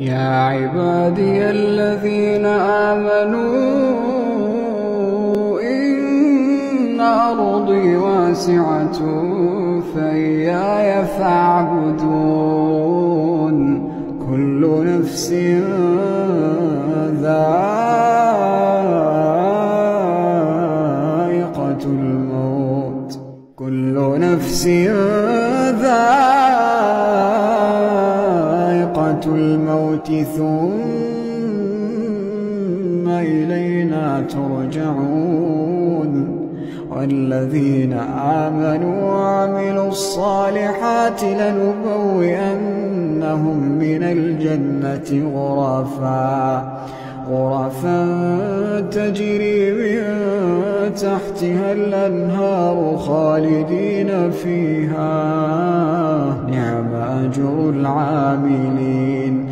يا عبادي الذين آمنوا إن أرضي واسعة فإياي فاعبدون. كل نفس ذائقة الموت، كل نفس الموت ثم إلينا ترجعون. والذين آمنوا وعملوا الصالحات لنبوئنهم من الجنة غرفا تجري من تحتها الأنهار خالدين فيها، نعم أجر العاملين.